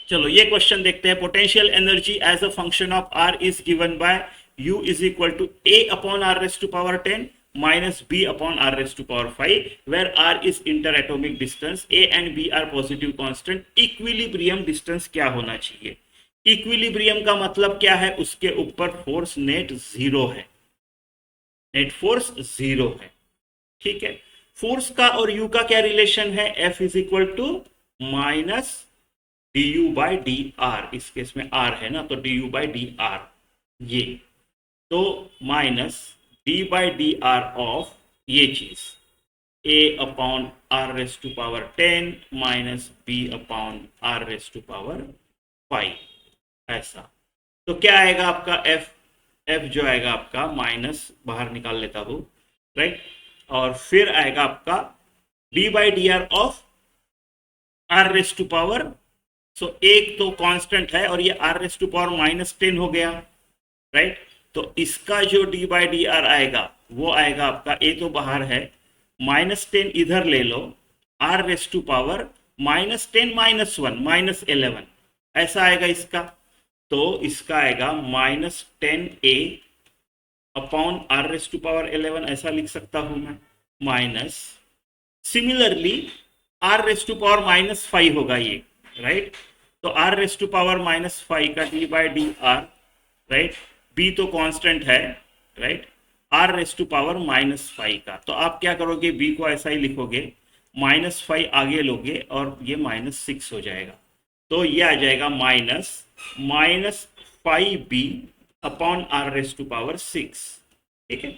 चलो ये क्वेश्चन देखते हैं। Potential energy as a function of R is given by U is equal to A upon R raise to power 10 minus b upon r raised to power 5 where r is interatomic distance, a and b are positive constant. Equilibrium distance क्या होना चाहिए? Equilibrium का मतलब क्या है? उसके ऊपर force net zero है, नेट फोर्स जीरो है। ठीक है, फोर्स का और यू का क्या रिलेशन है? F is equal to minus D U by D R, इस केस में आर है ना, तो D U by D R, ये तो minus D by D R of ये चीज a upon R raise to power 10 minus b upon R raise to power 5, ऐसा। तो क्या आएगा आपका f जो आएगा आपका माइनस बाहर निकाल लेता हूं, राइट, और फिर आएगा आपका d by D R of R raise to power, so एक तो कांस्टेंट है और ये R raise to power minus 10 हो गया, राइट। तो इसका जो डी बाई डी आर आएगा वो आएगा आपका, ए तो बाहर है, माइनस 10 इधर ले लो, R raise to power minus 10 minus 1 minus 11, ऐसा आएगा इसका। तो इसका आएगा minus 10a upon R raise to power 11, ऐसा लिख सकता हूं मैं, minus similarly R raise to power minus 5 होगा ये, राइट। तो R raise to power minus 5 का D by D R, right, b तो कांस्टेंट है, right, R raise to power minus 5 का। तो आप क्या करोगे, b को ऐसा ही लिखोगे, माइनस 5 आगे लोगे और ये माइनस 6 हो जाएगा। तो ये आ जाएगा minus 5b upon R raise to power 6। ठीक है,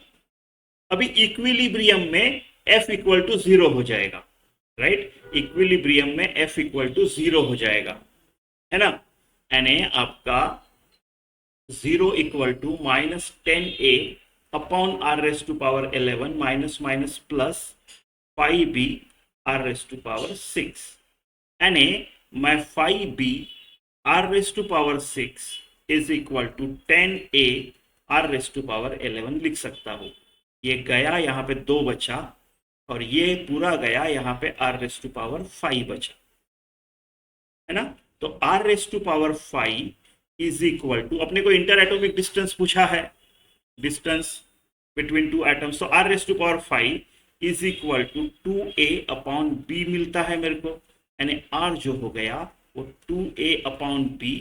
अभी इक्विलिब्रियम में f इक्वल टू 0 हो जाएगा, राइट, इक्विलिब्रियम में f इक्वल टू 0 हो जाएगा, है ना, यानी आपका 0 equal to minus 10a upon R raise to power 11 minus minus plus 5b R raise to power 6, यानी मैं 5b R raise to power 6 is equal to 10a R raise to power 11 लिख सकता हूँ। ये गया यहाँ पे 2 बचा और ये पूरा गया यहाँ पे आर रेस टू पावर 5 बचा, है ना। तो R raise to power 5 is equal to, अपने को इंटर एटॉमिक डिस्टेंस पूछा है, डिस्टेंस बिटवीन टू एटम्स, तो R raise to power 5 is equal to 2a upon b मिलता है मेरे को, यानी r जो हो गया वो 2a upon b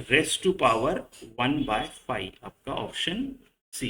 raise to power 1/5, आपका ऑप्शन सी।